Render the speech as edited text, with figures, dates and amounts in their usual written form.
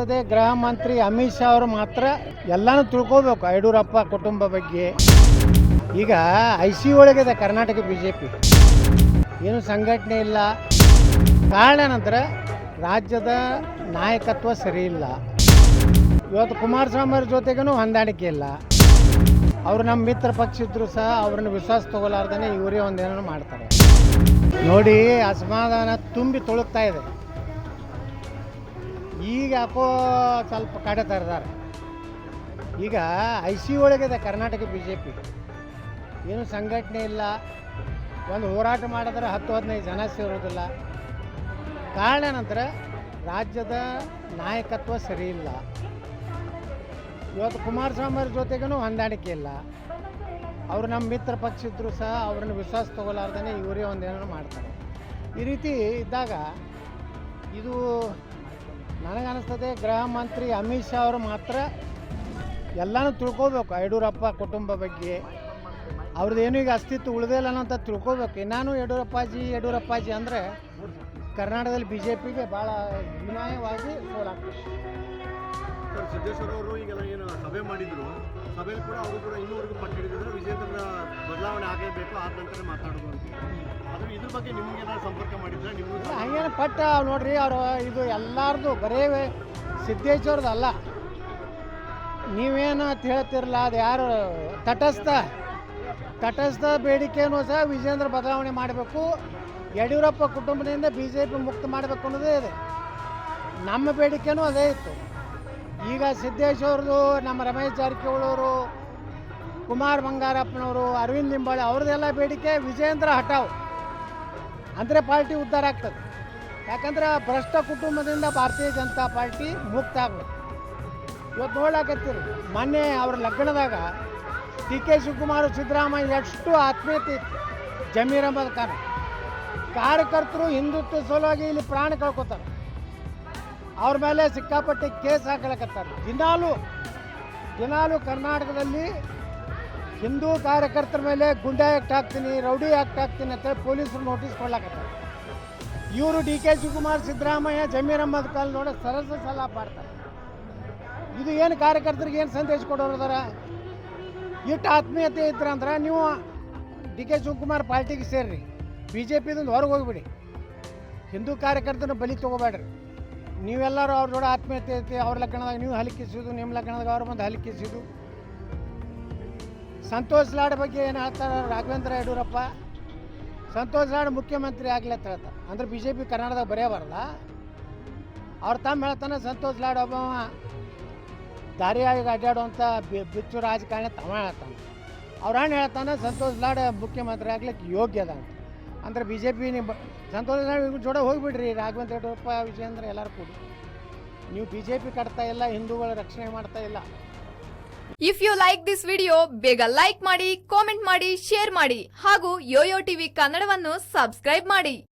ನನಗನ್ನಿಸ್ತದೆ ಗೃಹ ಮಂತ್ರಿ ಅಮಿತ್ ಶಾ ಅವರು ಮಾತ್ರ ಎಲ್ಲಾನು ತಿಳ್ಕೋಬೇಕು ಯಡಿಯೂರಪ್ಪ ಕುಟುಂಬ ಬಗ್ಗೆ. ಈಗ IC ಒಳಗಿದೆ ಕರ್ನಾಟಕ BJP, ಏನು ಸಂಘಟನೆ ಇಲ್ಲ. ಕಾರಣ ನಂತರ ರಾಜ್ಯದ ನಾಯಕತ್ವ ಸರಿ ಇಲ್ಲ. ಇವತ್ತು ಕುಮಾರಸ್ವಾಮಿ ಅವ್ರ ಜೊತೆಗೂ ಹೊಂದಾಣಿಕೆ ಇಲ್ಲ. ಅವರು ನಮ್ಮ ಮಿತ್ರ ಪಕ್ಷ ಇದ್ರು ಸಹ ಅವ್ರನ್ನ ವಿಶ್ವಾಸ ತಗೊಲಾರ್ದೇ ಇವರೇ ಒಂದೇನೋ ಮಾಡ್ತಾರೆ ನೋಡಿ. ಅಸಮಾಧಾನ ತುಂಬಿ ತೊಳಗ್ತಾ ಇದೆ. ಈಗ ಯಾಕೋ ಸ್ವಲ್ಪ ಕಡೆ ತರ್ದಾರೆ. ಈಗ IC ಒಳಗಿದೆ ಕರ್ನಾಟಕ BJP, ಏನು ಸಂಘಟನೆ ಇಲ್ಲ. ಒಂದು ಹೋರಾಟ ಮಾಡಿದ್ರೆ 10-15 ಜನ ಸೇರೋದಿಲ್ಲ. ಕಾರಣ ನಂತರ ರಾಜ್ಯದ ನಾಯಕತ್ವ ಸರಿ ಇಲ್ಲ. ಇವತ್ತು ಕುಮಾರಸ್ವಾಮಿ ಅವ್ರ ಜೊತೆಗೂ ಹೊಂದಾಣಿಕೆ ಇಲ್ಲ. ಅವರು ನಮ್ಮ ಮಿತ್ರ ಪಕ್ಷ ಇದ್ದರೂ ಸಹ ಅವ್ರನ್ನ ವಿಶ್ವಾಸ ತಗೊಲಾರ್ದೇ ಇವರೇ ಒಂದೇನೋ ಮಾಡ್ತಾರೆ. ಈ ರೀತಿ ಇದ್ದಾಗ ಇದು ನನಗನ್ನಿಸ್ತದೆ ಗೃಹ ಮಂತ್ರಿ ಅಮಿತ್ ಶಾ ಅವರು ಮಾತ್ರ ಎಲ್ಲನೂ ತಿಳ್ಕೋಬೇಕು ಯಡಿಯೂರಪ್ಪ ಕುಟುಂಬ ಬಗ್ಗೆ. ಅವ್ರದ್ದೇನು ಈಗ ಅಸ್ತಿತ್ವ ಉಳಿದಿಲ್ಲ ಅಂತ ತಿಳ್ಕೋಬೇಕು. ನಾನು ಯಡಿಯೂರಪ್ಪಾಜಿ ಅಂದರೆ ಕರ್ನಾಟಕದಲ್ಲಿ BJPಗೆ ಭಾಳ ವಿನಯವಾಗಿ ಸೋಲಾಗ್ತದೆ. ಸಿದ್ದೇಶ್ವರ ಅವರು ಈಗೆಲ್ಲ ಏನು ಸಭೆ ಮಾಡಿದ್ರು, ಸಭೆಯಲ್ಲಿ ಕೂಡ ಅವರು ಕೂಡ ಇನ್ನೂವರೆಗೂ ಪಟ್ಟು ಹಿಡಿದಿದ್ರು ವಿಜೇಂದ್ರ ಬದಲಾವಣೆ ಆಗಲೇಬೇಕು, ಆದ ನಂತರ ಮಾತಾಡೋದು ಅಂತ. ಅದು ಇದ್ರ ಬಗ್ಗೆ ನಿಮ್ಗೇನಾದ್ರು ಸಂಪರ್ಕ ಮಾಡಿದ್ರೆ ನಿಮ್ಗೆ ಹಂಗೇನು ಪಟ್ಟ ನೋಡ್ರಿ. ಅವರು ಇದು ಎಲ್ಲರದು ಬರೇ ಸಿದ್ದೇಶ್ವರದ್ದು ಅಲ್ಲ. ನೀವೇನು ಅಂತ ಹೇಳ್ತಿರಲ್ಲ, ಅದು ಯಾರು ತಟಸ್ಥ ಬೇಡಿಕೆಯೂ ಸಹ ವಿಜೇಂದ್ರ ಬದಲಾವಣೆ ಮಾಡಬೇಕು, ಯಡಿಯೂರಪ್ಪ ಕುಟುಂಬದಿಂದ BJP ಮುಕ್ತ ಮಾಡಬೇಕು ಅನ್ನೋದೇ ಇದೆ. ನಮ್ಮ ಬೇಡಿಕೆನೂ ಅದೇ ಇತ್ತು. ಈಗ ಸಿದ್ದೇಶ್ವರದು, ನಮ್ಮ ರಮೇಶ್ ಜಾರಕಿಹೊಳಿ ಅವರು, ಕುಮಾರ್ ಬಂಗಾರಪ್ಪನವರು, ಅರವಿಂದ್ ಲಿಂಬಾಳೆ ಅವ್ರದ್ದೆಲ್ಲ ಬೇಡಿಕೆ ವಿಜೇಂದ್ರ ಹಟಾವ್ ಅಂದರೆ ಪಾರ್ಟಿ ಉದ್ಧಾರ ಆಗ್ತದೆ. ಯಾಕಂದ್ರೆ ಭ್ರಷ್ಟ ಕುಟುಂಬದಿಂದ ಭಾರತೀಯ ಜನತಾ ಪಾರ್ಟಿ ಮುಕ್ತ ಆಗಬೇಕು. ಇವತ್ತು ನೋಡ್ಲಾಕತ್ತೀರಿ, ಮೊನ್ನೆ ಅವ್ರ ಲಗ್ನದಾಗ DK ಶಿವಕುಮಾರ್ ಸಿದ್ದರಾಮಯ್ಯ ಎಷ್ಟು ಆತ್ಮೀಯತೆ ಇತ್ತು. ಜಮೀರ್ ಅಹಮದ್ ಖಾನ್ ಕಾರ್ಯಕರ್ತರು ಹಿಂದುತ್ವ ಸಲುವಾಗಿ ಇಲ್ಲಿ ಪ್ರಾಣ ಕಳ್ಕೊತಾರೆ. ಅವ್ರ ಮೇಲೆ ಸಿಕ್ಕಾಪಟ್ಟೆ ಕೇಸ್ ಹಾಕಲಕತ್ತಾರೆ. ದಿನಾಲು ಕರ್ನಾಟಕದಲ್ಲಿ ಹಿಂದೂ ಕಾರ್ಯಕರ್ತರ ಮೇಲೆ ಗುಂಡಾ ಆ್ಯಕ್ಟ್ ಹಾಕ್ತೀನಿ, ರೌಡಿ ಆ್ಯಕ್ಟ್ ಹಾಕ್ತೀನಿ ಅಂತೇಳಿ ಪೊಲೀಸರು ನೋಟಿಸ್ ಕೊಡ್ಲಾಕತ್ತಾರೆ. ಇವರು DK ಶಿವಕುಮಾರ್ ಸಿದ್ದರಾಮಯ್ಯ ಜಮೀರ್ ಅಹಮದ್ ಖಾನ್ ನೋಡಿ ಸರಸ ಸಲ ಮಾಡ್ತಾರೆ. ಇದು ಏನು ಕಾರ್ಯಕರ್ತರಿಗೆ ಏನು ಸಂದೇಶ ಕೊಡೋರದಾರ? ಇಟ್ಟು ಆತ್ಮೀಯತೆ ಇದ್ರಂದ್ರೆ ನೀವು DK ಶಿವಕುಮಾರ್ ಪಾರ್ಟಿಗೆ ಸೇರ್ರಿ, BJPದಿಂದ ಹೊರಗೆ ಹೋಗಿಬಿಡಿ. ಹಿಂದೂ ಕಾರ್ಯಕರ್ತನ ಬಲಿ ತೊಗೋಬೇಡ್ರಿ. ನೀವೆಲ್ಲರೂ ಅವ್ರ ಜೋಡ ಆತ್ಮೀಯತೆ ಐತಿ. ಅವ್ರ ಲಗ್ನದಾಗ ನೀವು ಹಲಿಕಿಸೋದು, ನಿಮ್ಮ ಲಗ್ನದಾಗ ಅವ್ರ ಬಂದು ಹಲಿಕಿಸೋದು. ಸಂತೋಷ್ ಲಾಡ್ ಬಗ್ಗೆ ಏನು ಹೇಳ್ತಾರೆ ರಾಘವೇಂದ್ರ ಯಡಿಯೂರಪ್ಪ? ಸಂತೋಷ್ ಲಾಡ್ ಮುಖ್ಯಮಂತ್ರಿ ಆಗಲಿ ಅಂತ ಹೇಳ್ತಾರೆ. ಅಂದ್ರೆ BJP ಕರ್ನಾಟಕದಾಗ ಬರೆಯಬಾರಲ್ಲ. ಅವ್ರು ತಮ್ಮ ಹೇಳ್ತಾನೆ ಸಂತೋಷ್ ಲಾಡ್ ಒಬ್ಬ ದಾರಿಯಾಗಿ ಅಡ್ಡಾಡುವಂಥ ಬಿಚ್ಚು ರಾಜಕಾರಣಿ ತಮ್ಮ ಹೇಳ್ತಾನೆ. ಅವ್ರ ಹಣ್ಣು ಹೇಳ್ತಾನೆ ಸಂತೋಷ್ ಲಾಡ್ ಮುಖ್ಯಮಂತ್ರಿ ಆಗ್ಲಿಕ್ಕೆ ಯೋಗ್ಯ ಅದ ಅಂತ. ಅಂದ್ರೆ BJP ಸಂತೋಷ್ ಲಾಡ್ ಜೋಡ ಹೋಗಿಬಿಡ್ರಿ. ರಾಘವೇಂದ್ರ ಯಡಿಯೂರಪ್ಪ, ವಿಜೇಂದ್ರ ಎಲ್ಲರೂ ಕೂಡಿ ನೀವು BJP ಕಟ್ತಾ ಇಲ್ಲ, ಹಿಂದೂಗಳ ರಕ್ಷಣೆ ಮಾಡ್ತಾ ಇಲ್ಲ. If you like this video ಬೇಗ ಲೈಕ್ ಮಾಡಿ, ಕಾಮೆಂಟ್ ಮಾಡಿ, ಶೇರ್ ಮಾಡಿ ಹಾಗೂ ಯೋಯೋ ಟಿವಿ ಕನ್ನಡವನ್ನು ಸಬ್ಸ್ಕ್ರೈಬ್ ಮಾಡಿ.